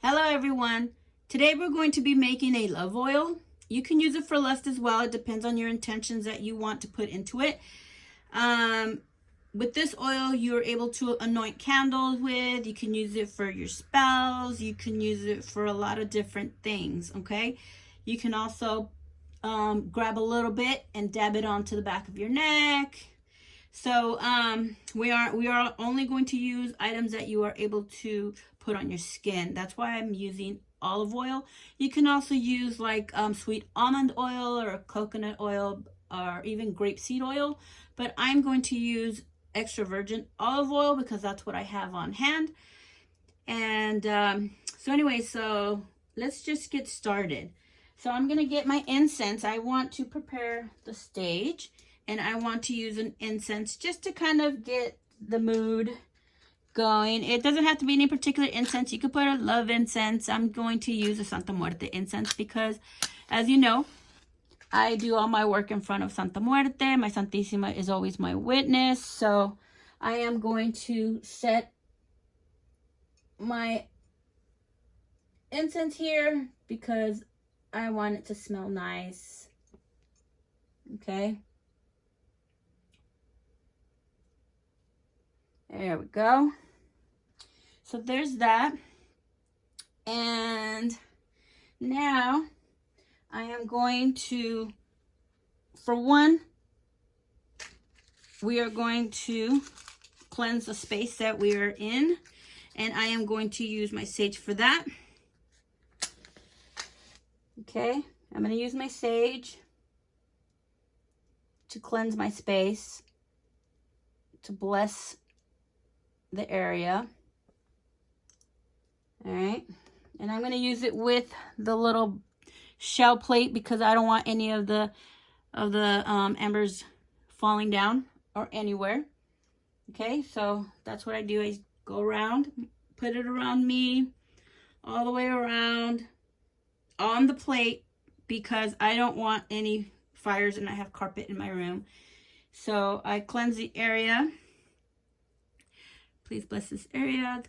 Hello everyone. Today we're going to be making a love oil. You can use it for lust as well. It depends on your intentions that you want to put into it. With this oil, you're able to anoint candles with. You can use it for your spells. You can use it for a lot of different things, okay? You can also grab a little bit and dab it onto the back of your neck. So we are only going to use items that you are able to put on your skin. That's why I'm using olive oil. You can also use like sweet almond oil or coconut oil or even grapeseed oil, but I'm going to use extra virgin olive oil because that's what I have on hand. And so let's just get started. So I'm gonna get my incense. I want to prepare the stage, and I want to use an incense just to kind of get the mood going. It doesn't have to be any particular incense. You could put a love incense. I'm going to use a Santa Muerte incense because, as you know, I do all my work in front of Santa Muerte. My Santísima is always my witness. So I am going to set my incense here because I want it to smell nice. Okay. There we go. So there's that. And now I am going to, for one, we are going to cleanse the space that we are in. And I am going to use my sage for that. Okay, I'm going to use my sage to cleanse my space, to bless the area. All right, and I'm going to use it with the little shell plate because I don't want any of the embers falling down or anywhere. Okay, so that's what I do. I go around, put it around me, all the way around on the plate because I don't want any fires and I have carpet in my room. So I cleanse the area. Please bless this area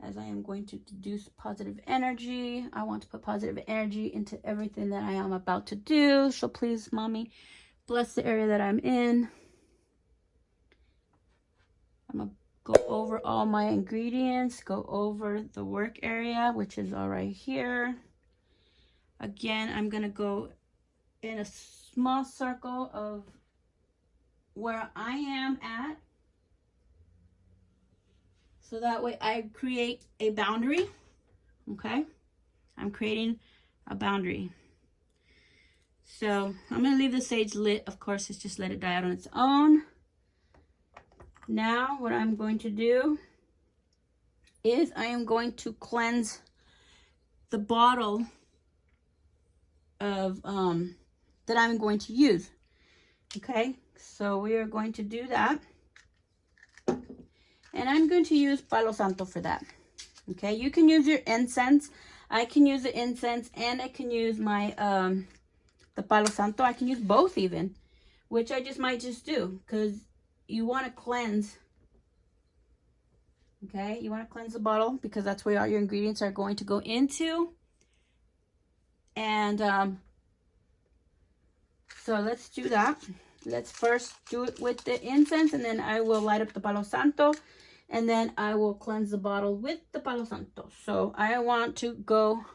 as I am going to deduce positive energy. I want to put positive energy into everything that I am about to do. So please, Mommy, bless the area that I'm in. I'm going to go over all my ingredients, go over the work area, which is all right here. Again, I'm going to go in a small circle of where I am at. So that way I create a boundary, okay? I'm creating a boundary. So I'm gonna leave the sage lit. Of course, it's just let it die out on its own. Now what I'm going to do is I am going to cleanse the bottle of that I'm going to use. Okay, so we are going to do that. And I'm going to use Palo Santo for that. Okay, you can use your incense. I can use the incense and I can use my the Palo Santo. I can use both even, which I might just do because you want to cleanse. Okay, you want to cleanse the bottle because that's where all your ingredients are going to go into. And so let's do that. Let's first do it with the incense, and then I will light up the Palo Santo, and then I will cleanse the bottle with the Palo Santo. So I want to go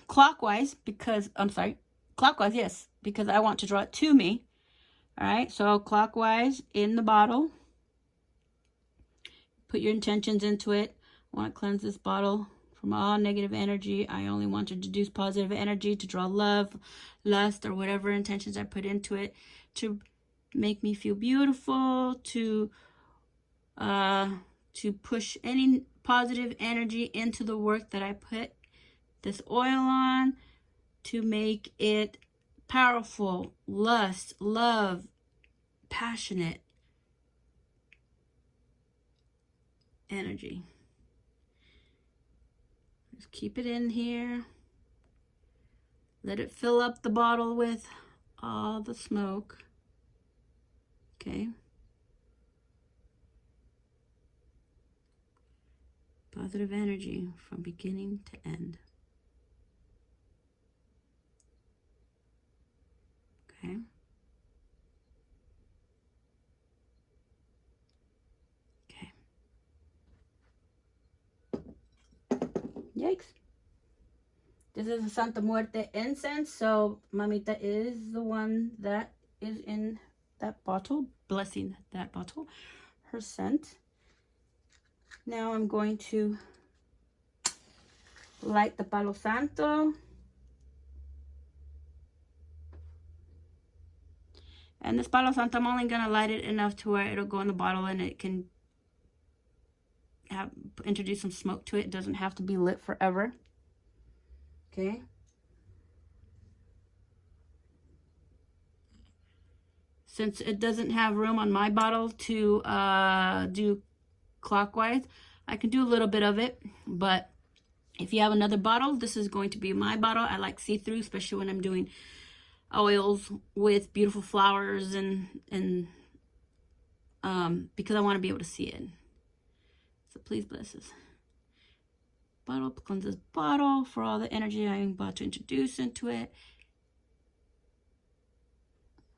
clockwise because, clockwise, yes, because I want to draw it to me. All right, so clockwise in the bottle. Put your intentions into it. I want to cleanse this bottle from all negative energy. I only want to deduce positive energy to draw love, lust, or whatever intentions I put into it to make me feel beautiful, to push any positive energy into the work that I put this oil on, to make it powerful, lust, love, passionate energy. Just keep it in here. Let it fill up the bottle with all the smoke. Okay. Positive energy from beginning to end. Okay. Yikes. This is a Santa Muerte incense, so Mamita is the one that is in that bottle, blessing that bottle, her scent. Now I'm going to light the Palo Santo. And this Palo Santo, I'm only going to light it enough to where it'll go in the bottle and it can introduce some smoke to it. It doesn't have to be lit forever. Okay. Since it doesn't have room on my bottle to do clockwise, I can do a little bit of it. But if you have another bottle, this is going to be my bottle. I like see-through, especially when I'm doing oils with beautiful flowers and because I want to be able to see it. So please bless this bottle, cleanse this bottle for all the energy I'm about to introduce into it.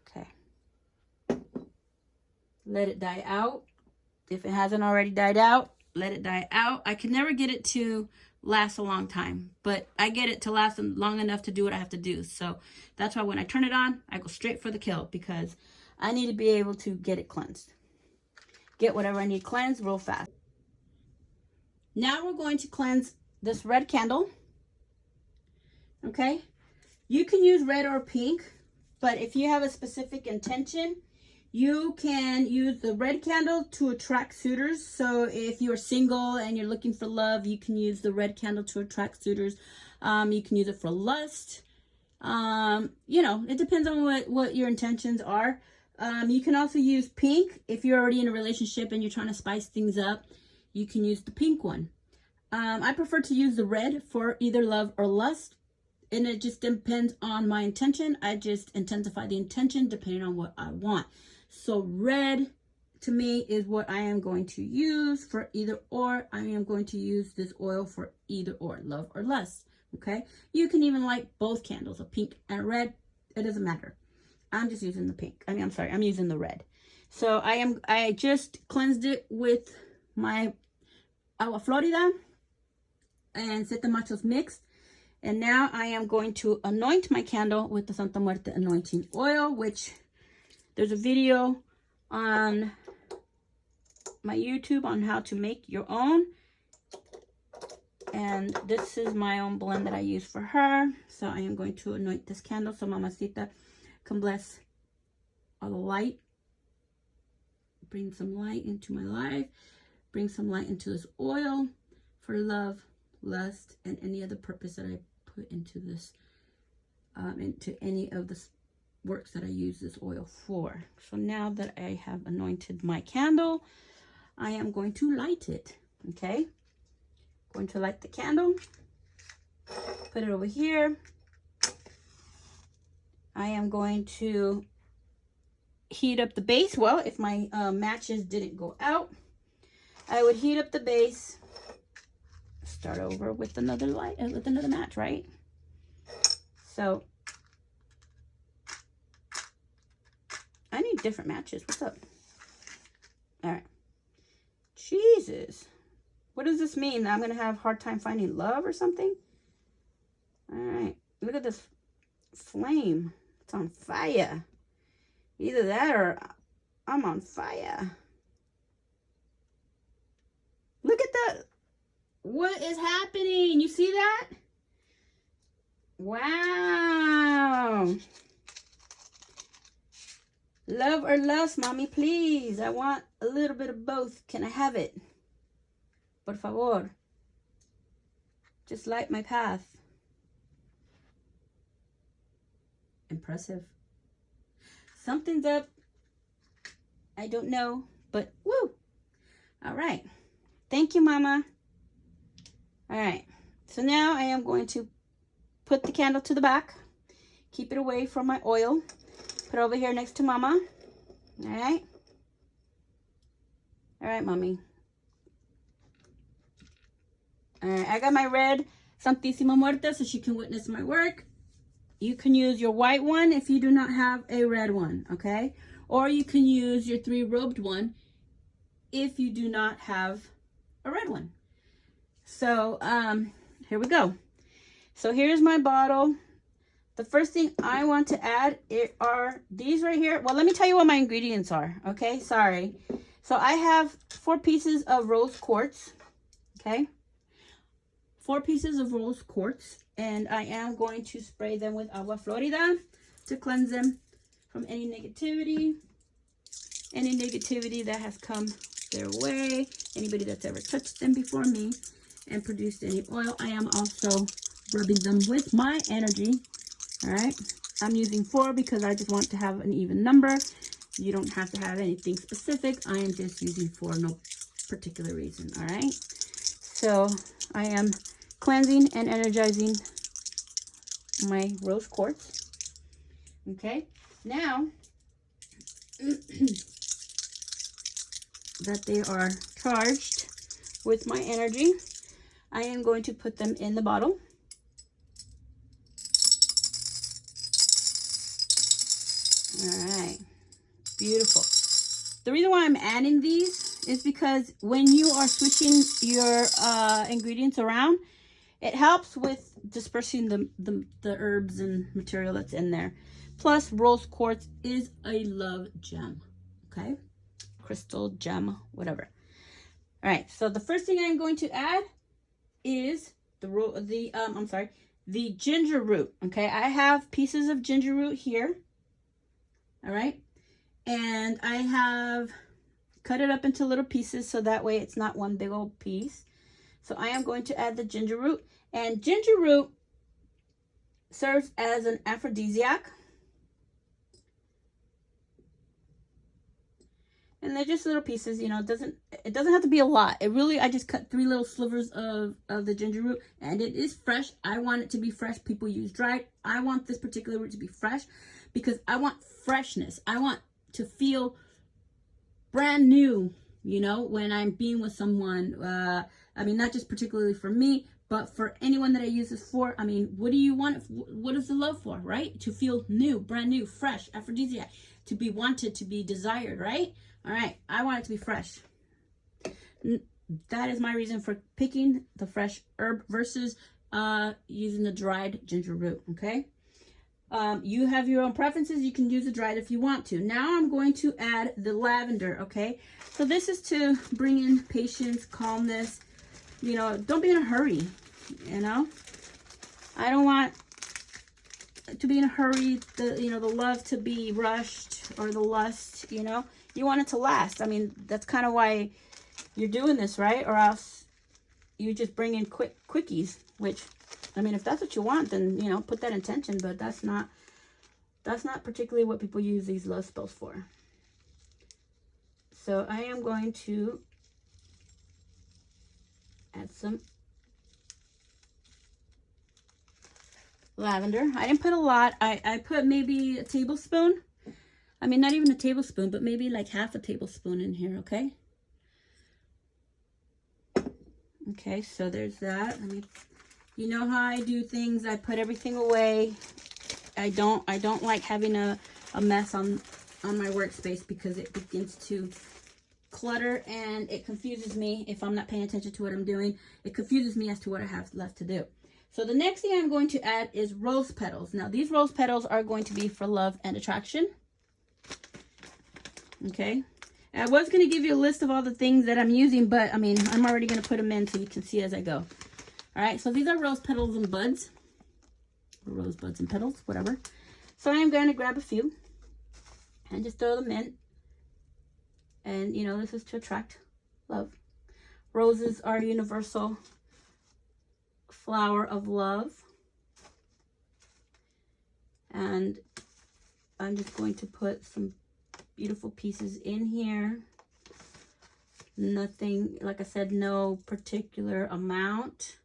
Okay. Let it die out. If it hasn't already died out, let it die out. I can never get it to last a long time, but I get it to last long enough to do what I have to do. So that's why when I turn it on, I go straight for the kill, because I need to be able to get it cleansed. Get whatever I need cleansed real fast. Now we're going to cleanse this red candle. Okay, you can use red or pink, but if you have a specific intention, you can use the red candle to attract suitors. So if you're single and you're looking for love, you can use the red candle to attract suitors. You can use it for lust. You know, it depends on what your intentions are. You can also use pink if you're already in a relationship and you're trying to spice things up. You can use the pink one. I prefer to use the red for either love or lust, and it just depends on my intention. I just intensify the intention depending on what I want. So red to me is what I am going to use for either or. I am going to use this oil for either or, love or lust. Okay, you can even light both candles, a pink and a red. It doesn't matter. I'm just using the pink. I'm sorry, I'm using the red. So I just cleansed it with my Agua Florida and Siete Machos mixed. And now I am going to anoint my candle with the Santa Muerte anointing oil, which there's a video on my YouTube on how to make your own. And this is my own blend that I use for her. So I am going to anoint this candle so Mamacita can bless all the light. Bring some light into my life. Bring some light into this oil for love, lust, and any other purpose that I put into this, into any of the works that I use this oil for. So now that I have anointed my candle, I am going to light it. Okay, going to light the candle, put it over here. I am going to heat up the base. Well, if my matches didn't go out, I would heat up the base. Start over with another light, with another match, right? So I need different matches. What's up? All right. Jesus. What does this mean? I'm going to have a hard time finding love or something? All right. Look at this flame. It's on fire. Either that or I'm on fire. Look at that. What is happening? You see that? Wow. Love or lust, mommy, please. I want a little bit of both. Can I have it? Por favor. Just light my path. Impressive. Something's up. I don't know, but woo. All right. Thank you, Mama. All right. So now I am going to put the candle to the back. Keep it away from my oil. Put it over here next to Mama. All right. All right, Mommy. All right, I got my red Santísima Muerte so she can witness my work. You can use your white one if you do not have a red one, okay? Or you can use your 3-robed one if you do not have a red one. So here we go. So here's my bottle. The first thing I want to add are these right here. Well, let me tell you what my ingredients are, okay? Sorry. So I have 4 pieces of rose quartz, okay? 4 pieces of rose quartz, and I am going to spray them with agua florida to cleanse them from any negativity that has come their way, anybody that's ever touched them before me and produced any oil. I am also rubbing them with my energy. All right, I'm using 4 because I just want to have an even number. You don't have to have anything specific. I am just using 4, no particular reason. All right, so I am cleansing and energizing my rose quartz. Okay, now that they are charged with my energy, I am going to put them in the bottle. All right, beautiful. The reason why I'm adding these is because when you are switching your ingredients around, it helps with dispersing the herbs and material that's in there. Plus, rose quartz is a love gem, okay? Crystal, gem, whatever. All right, so the first thing I'm going to add is the ginger root, okay? I have pieces of ginger root here, all right? And I have cut it up into little pieces so that way it's not one big old piece. So I am going to add the ginger root. And ginger root serves as an aphrodisiac. And they're just little pieces, you know, it doesn't have to be a lot. I just cut 3 little slivers of the ginger root, and it is fresh. I want it to be fresh. People use dried. I want this particular root to be fresh because I want freshness. I want to feel brand new, you know, when I'm being with someone. I mean, not just particularly for me, but for anyone that I use this for. I mean, what do you want? What is the love for, right? To feel new, brand new, fresh, aphrodisiac, to be wanted, to be desired, right? All right, I want it to be fresh. That is my reason for picking the fresh herb versus using the dried ginger root, okay? You have your own preferences. You can use the dried if you want to. Now I'm going to add the lavender, okay? So this is to bring in patience, calmness. You know, don't be in a hurry, you know? I don't want to be in a hurry, the love to be rushed, or the lust, you know? You want it to last. I mean, that's kind of why you're doing this, right? Or else you just bring in quickies, which, I mean, if that's what you want, then, you know, put that intention, but that's not particularly what people use these love spells for. So I am going to add some lavender. I didn't put a lot. I put maybe a tablespoon. I mean, not even a tablespoon, but maybe like half a tablespoon in here, okay? Okay, so there's that. I mean, you know how I do things. I put everything away. I don't like having a mess on my workspace because it begins to clutter and it confuses me if I'm not paying attention to what I'm doing. It confuses me as to what I have left to do. So the next thing I'm going to add is rose petals. Now, these rose petals are going to be for love and attraction. Okay. I was going to give you a list of all the things that I'm using, but I mean, I'm already going to put them in so you can see as I go. All right. So these are rose petals and buds. Or rose buds and petals, whatever. So I'm going to grab a few and just throw them in. And, you know, this is to attract love. Roses are a universal flower of love. And I'm just going to put some beautiful pieces in here. Nothing, like I said, no particular amount.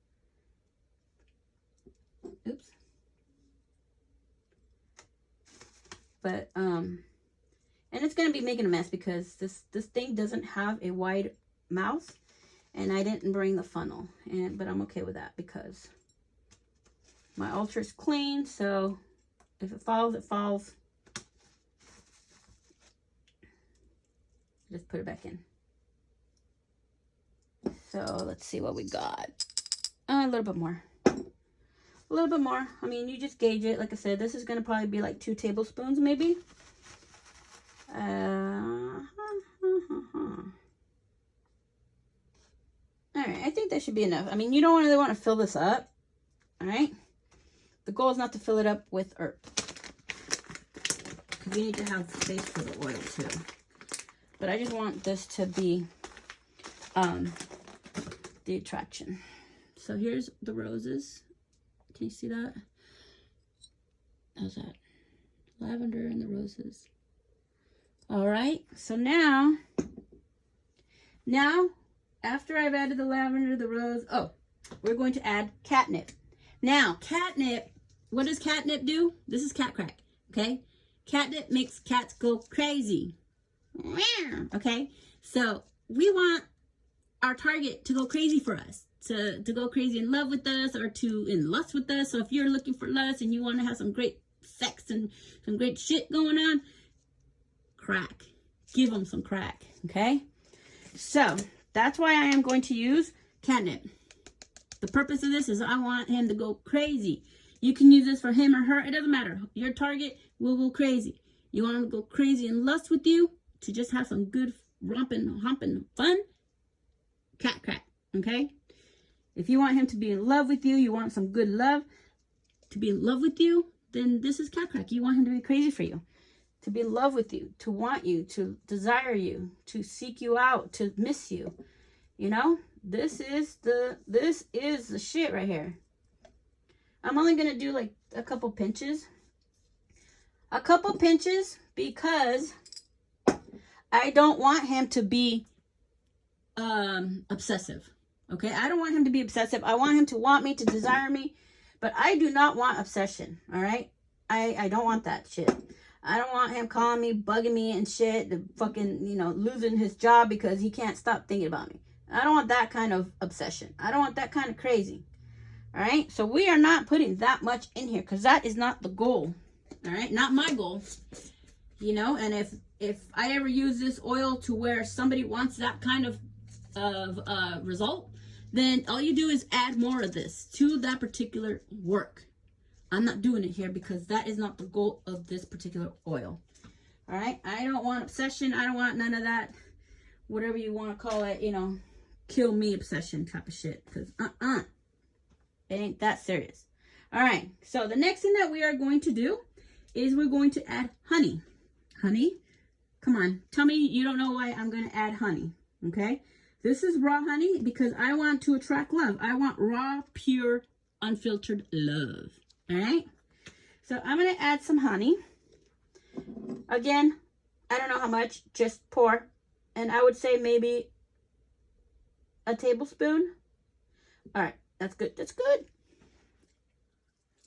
Oops. But and it's going to be making a mess because this thing doesn't have a wide mouth, And I didn't bring the funnel, but I'm okay with that because my altar is clean. So if it falls, it falls. Just put it back in. So let's see what we got. A little bit more. A little bit more. I mean, you just gauge it. Like I said, this is going to probably be like 2 tablespoons maybe. Alright, I think that should be enough. I mean, you don't really want to fill this up. Alright? The goal is not to fill it up with herb. Because we need to have space for the oil too. But I just want this to be the attraction. So here's the roses. Can you see that? How's that? Lavender and the roses. Alright, so now, after I've added the lavender, the rose, we're going to add catnip. Now, catnip, what does catnip do? This is cat crack, okay? Catnip makes cats go crazy. Okay, so we want our target to go crazy for us, to go crazy in love with us or to in lust with us. So if you're looking for lust and you want to have some great sex and some great shit going on, crack. Give them some crack, okay? So that's why I am going to use catnip. The purpose of this is I want him to go crazy. You can use this for him or her. It doesn't matter. Your target will go crazy. You want him to go crazy in lust with you, to just have some good romping, humping fun, cat crack, okay? If you want him to be in love with you, you want some good love, to be in love with you, then this is cat crack. You want him to be crazy for you, to be in love with you, to want you, to desire you, to seek you out, to miss you. You know, this is the shit right here. I'm only going to do like a couple pinches. A couple pinches because I don't want him to be obsessive. Okay, I don't want him to be obsessive. I want him to want me, to desire me, but I do not want obsession. All right, I don't want that shit. I don't want him calling me, bugging me and shit, the fucking, you know, losing his job because he can't stop thinking about me. I don't want that kind of obsession. I don't want that kind of crazy. All right, so we are not putting that much in here because that is not the goal. All right, not my goal. You know, and if I ever use this oil to where somebody wants that kind of result, then all you do is add more of this to that particular work. I'm not doing it here because that is not the goal of this particular oil. All right, I don't want obsession. I don't want none of that, whatever you want to call it, you know, kill me obsession type of shit, because it ain't that serious. All right, so the next thing that we are going to do is we're going to add honey. Honey, come on, tell me you don't know why I'm going to add honey. Okay, this is raw honey because I want to attract love. I want raw, pure, unfiltered love. All right, so I'm going to add some honey. Again, I don't know how much, just pour. And I would say maybe a tablespoon. All right, that's good. That's good.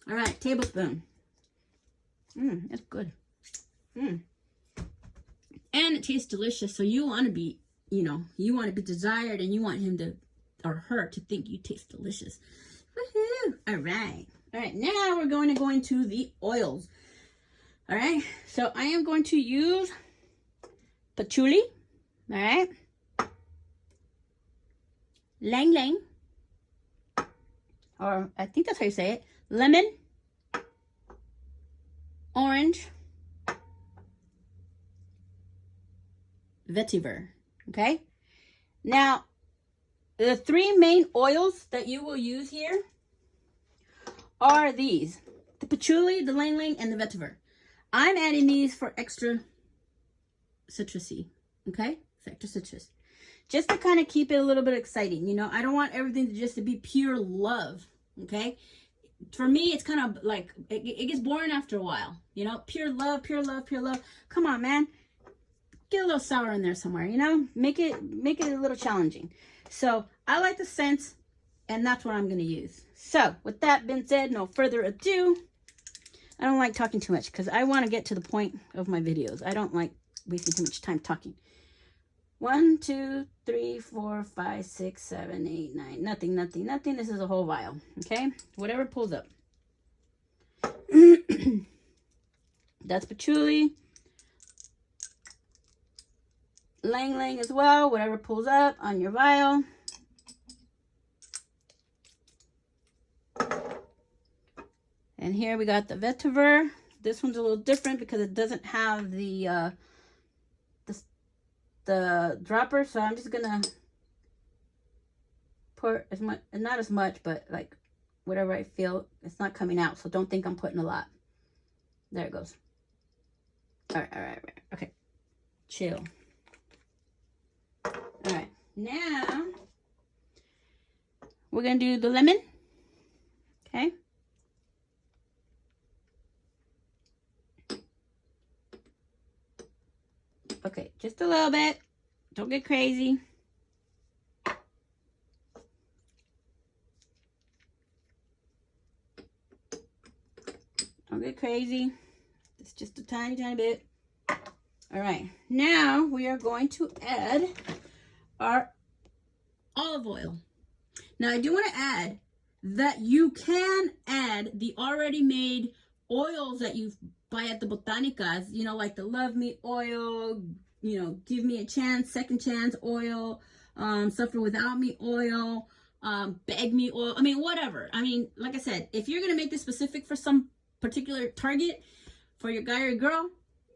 All right, tablespoon. That's good. And it tastes delicious. So you want to be, you know, you want to be desired and you want him to, or her to think you taste delicious. Woohoo! All right. All right, now we're going to go into the oils. All right, so I am going to use patchouli. All right. Lang lang. Or I think that's how you say it. Lemon. Orange. Vetiver. Okay. Now, the 3 main oils that you will use here are these. The patchouli, the lang lang, and the vetiver. I'm adding these for extra citrusy. Okay. Extra citrus. Just to kind of keep it a little bit exciting. You know, I don't want everything to just to be pure love. Okay. For me, it's kind of like, it gets boring after a while. You know, pure love, pure love, pure love. Come on, man. Get a little sour in there somewhere, you know. Make it a little challenging. So, I like the scents, and that's what I'm going to use. So, with that being said, no further ado. I don't like talking too much because I want to get to the point of my videos. I don't like wasting too much time talking. 1, 2, 3, 4, 5, 6, 7, 8, 9. Nothing, nothing, nothing. This is a whole vial. Okay? Whatever pulls up. That's patchouli. Lang Lang as well. Whatever pulls up on your vial. And here we got the vetiver. This one's a little different because it doesn't have the dropper, so I'm just gonna pour as much, not as much, but like whatever I feel. It's not coming out, so don't think I'm putting a lot. There it goes. All right. Okay, chill. All right, now we're gonna do the lemon. Okay. Okay, just a little bit. Don't get crazy. Don't get crazy. It's just a tiny, tiny bit. All right, now we are going to add our olive oil. Now, I do want to add that you can add the already made oils that you buy at the Botanicas, you know, like the Love Me oil, you know, Give Me a Chance, Second Chance oil, Suffer Without Me oil, Beg Me oil. I mean, whatever. I mean, like I said, if you're going to make this specific for some particular target, for your guy or girl,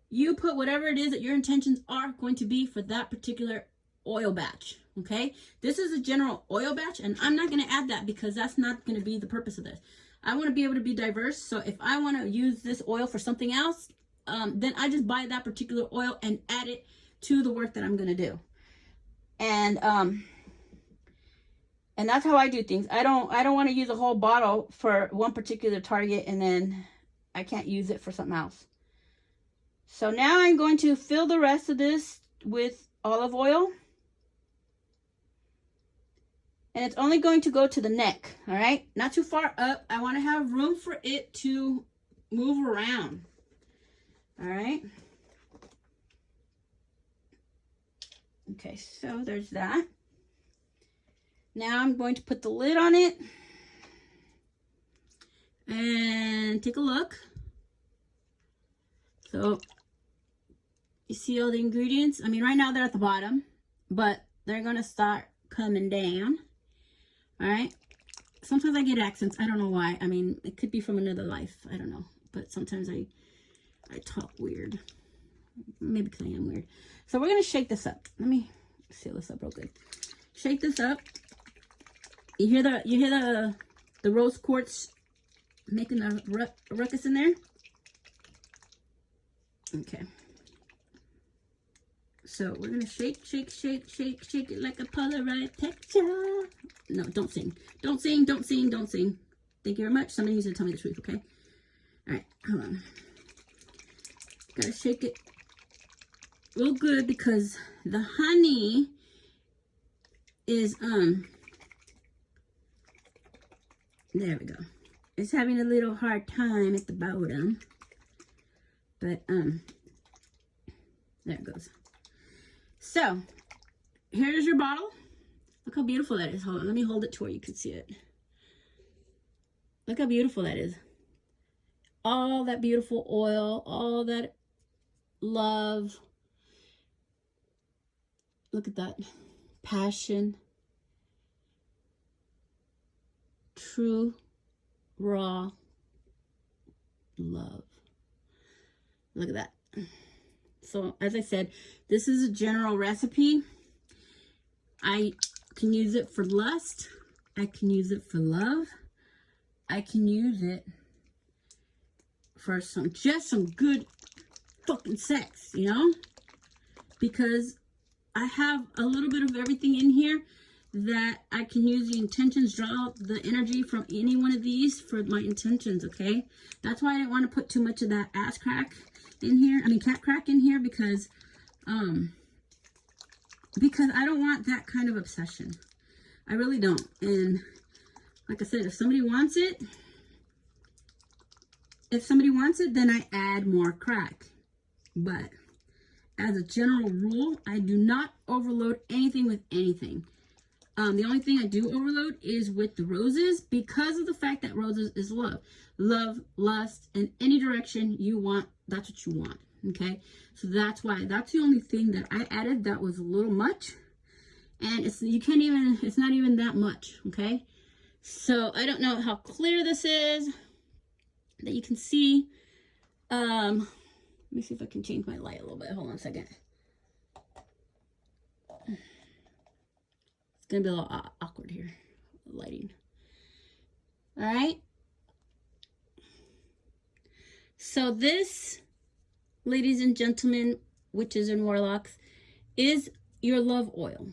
you put whatever it is that your intentions are going to be for that particular oil batch. Okay, this is a general oil batch, and I'm not going to add that because that's not going to be the purpose of this. I want to be able to be diverse, so if I want to use this oil for something else, then I just buy that particular oil and add it to the work that I'm going to do. And that's how I do things. I don't want to use a whole bottle for one particular target and then I can't use it for something else. So now I'm going to fill the rest of this with olive oil. And it's only going to go to the neck, all right? Not too far up. I want to have room for it to move around, all right? Okay, so there's that. Now I'm going to put the lid on it and take a look. So you see all the ingredients? I mean, right now they're at the bottom, but they're going to start coming down. All right. Sometimes I get accents. I don't know why. I mean, it could be from another life. I don't know. But sometimes I talk weird. Maybe because I am weird. So we're going to shake this up. Let me seal this up real good. Shake this up. You hear the rose quartz making a ruckus in there? Okay. So we're going to shake it like a Polaroid picture. No, don't sing. Don't sing. Thank you very much. Somebody needs to tell me the truth, okay? All right, hold on. Gotta shake it real good because the honey is, there we go. It's having a little hard time at the bottom. But, there it goes. So, here's your bottle. Look how beautiful that is. Hold on, let me hold it to where you can see it. Look how beautiful that is. All that beautiful oil, all that love. Look at that. Passion. True, raw love. Look at that. So, as I said, this is a general recipe. I can use it for lust. I can use it for love. I can use it for just some good fucking sex, you know? Because I have a little bit of everything in here that I can use the intentions, draw out the energy from any one of these for my intentions, okay? That's why I didn't want to put too much of that ass crack in here. I mean, cat crack in here because I don't want that kind of obsession. I really don't. And like I said, if somebody wants it, then I add more crack. But as a general rule, I do not overload anything with anything. The only thing I do overload is with the roses, because of the fact that roses is love. Love, lust, in any direction you want, that's what you want, okay? So that's why, that's the only thing that I added that was a little much. And it's, you can't even, it's not even that much, okay? So I don't know how clear this is, that you can see. Let me see if I can change my light a little bit. Hold on a second. It's gonna be a little awkward here, lighting. All right. So this, ladies and gentlemen, witches and warlocks, is your love oil.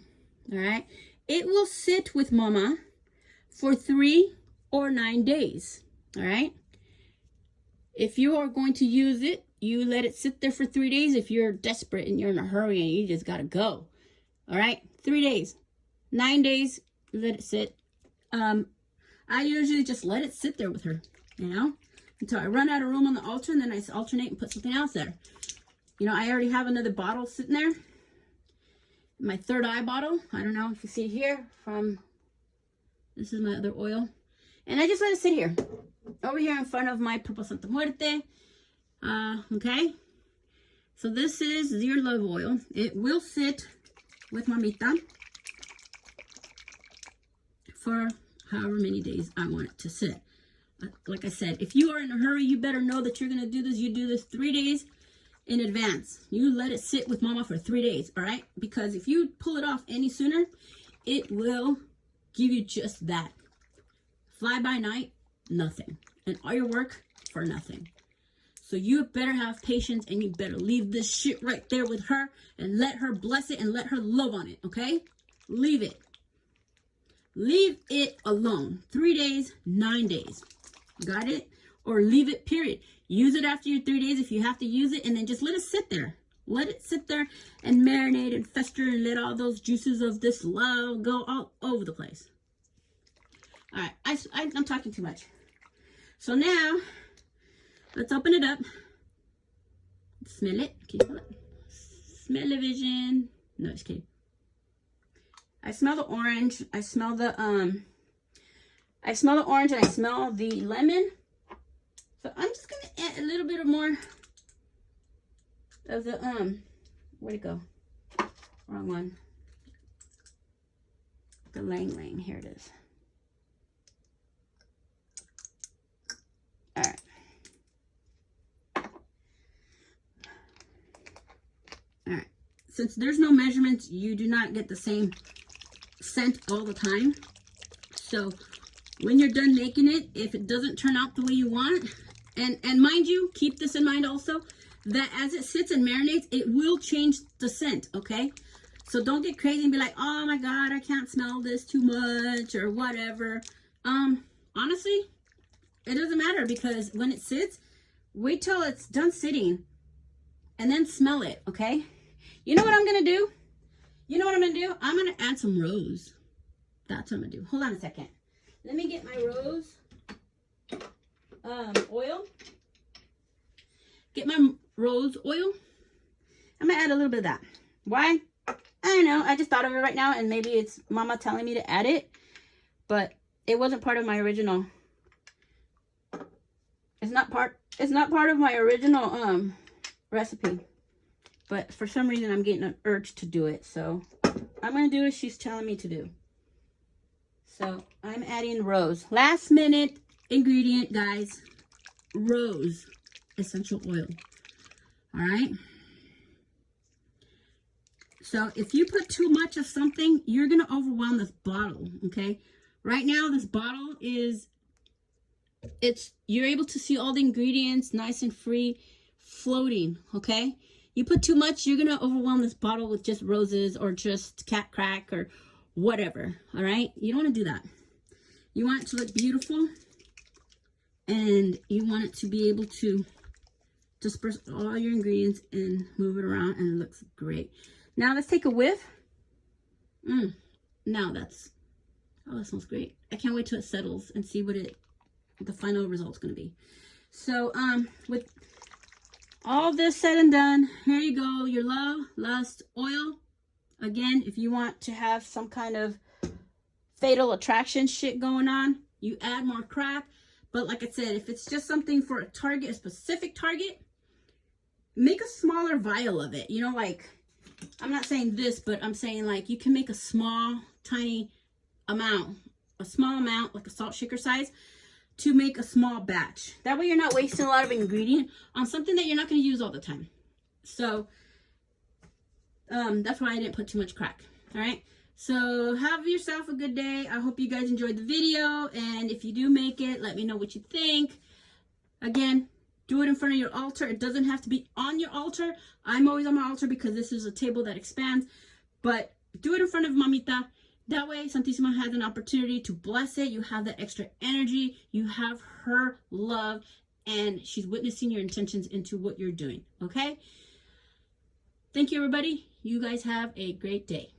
All right. It will sit with mama for 3 or 9 days. All right. If you are going to use it, you let it sit there for 3 days. If you're desperate and you're in a hurry and you just got to go. All right. 3 days, 9 days, let it sit. I usually just let it sit there with her, you know, until I run out of room on the altar, and then I alternate and put something else there. You know, I already have another bottle sitting there. My third eye bottle. I don't know if you see here from, this is my other oil. And I just let it sit here. Over here in front of my Purple Santa Muerte. Okay. So this is your love oil. It will sit with Mamita for however many days I want it to sit. Like I said, if you are in a hurry, you better know that you're going to do this. You do this 3 days in advance. You let it sit with mama for 3 days, all right? Because if you pull it off any sooner, it will give you just that. Fly by night, nothing. And all your work for nothing. So you better have patience, and you better leave this shit right there with her and let her bless it and let her love on it, okay? Leave it. Leave it alone. 3 days, 9 days. Got it? Or leave it, period. Use it after your 3 days if you have to use it, and then just let it sit there. Let it sit there and marinate and fester and let all those juices of this love go all over the place. All right, I'm talking too much. So now, let's open it up. Smell it. Can you smell it? Smell-o-vision. No, just kidding. I smell the orange. I smell the orange, and I smell the lemon. So I'm just gonna add a little bit of more of the where'd it go? Wrong one. The Lang Lang. Here it is. All right. All right. Since there's no measurements, you do not get the same scent all the time. So when you're done making it, if it doesn't turn out the way you want, and mind you, keep this in mind also, that as it sits and marinates, it will change the scent, okay? So don't get crazy and be like, oh my God, I can't smell this too much or whatever. Honestly, it doesn't matter, because when it sits, wait till it's done sitting and then smell it, okay? You know what I'm going to do? You know what I'm going to do? I'm going to add some rose. That's what I'm going to do. Hold on a second. Let me get my rose oil. Get my rose oil. I'm going to add a little bit of that. Why? I don't know. I just thought of it right now, and maybe it's mama telling me to add it, but it wasn't part of my original. It's not part of my original recipe. But for some reason, I'm getting an urge to do it. So I'm going to do what she's telling me to do. So I'm adding rose. Last minute ingredient, guys. Rose essential oil. All right. So if you put too much of something, you're going to overwhelm this bottle. Okay. Right now, this bottle is, you're able to see all the ingredients nice and free floating. Okay. You put too much, you're going to overwhelm this bottle with just roses or just cat crack or whatever. All right. You don't want to do that. You want it to look beautiful, and you want it to be able to disperse all your ingredients and move it around, and it looks great. Now let's take a whiff. Now that's, oh, that smells great. I can't wait till it settles and see what the final result's going to be. So, all this said and done, here you go, your love, lust, oil. Again, if you want to have some kind of fatal attraction shit going on, you add more crack. But like I said, if it's just something for a target, a specific target, make a smaller vial of it. You know, like, I'm not saying this, but I'm saying like you can make a small, tiny amount, like a salt shaker size, to make a small batch. That way you're not wasting a lot of ingredient on something that you're not going to use all the time. So that's why I didn't put too much crack. All right. So have yourself a good day. I hope you guys enjoyed the video. And if you do make it, let me know what you think. Again, do it in front of your altar. It doesn't have to be on your altar. I'm always on my altar because this is a table that expands. But do it in front of Mamita. That way, Santissima has an opportunity to bless it. You have that extra energy. You have her love. And she's witnessing your intentions into what you're doing. Okay? Thank you, everybody. You guys have a great day.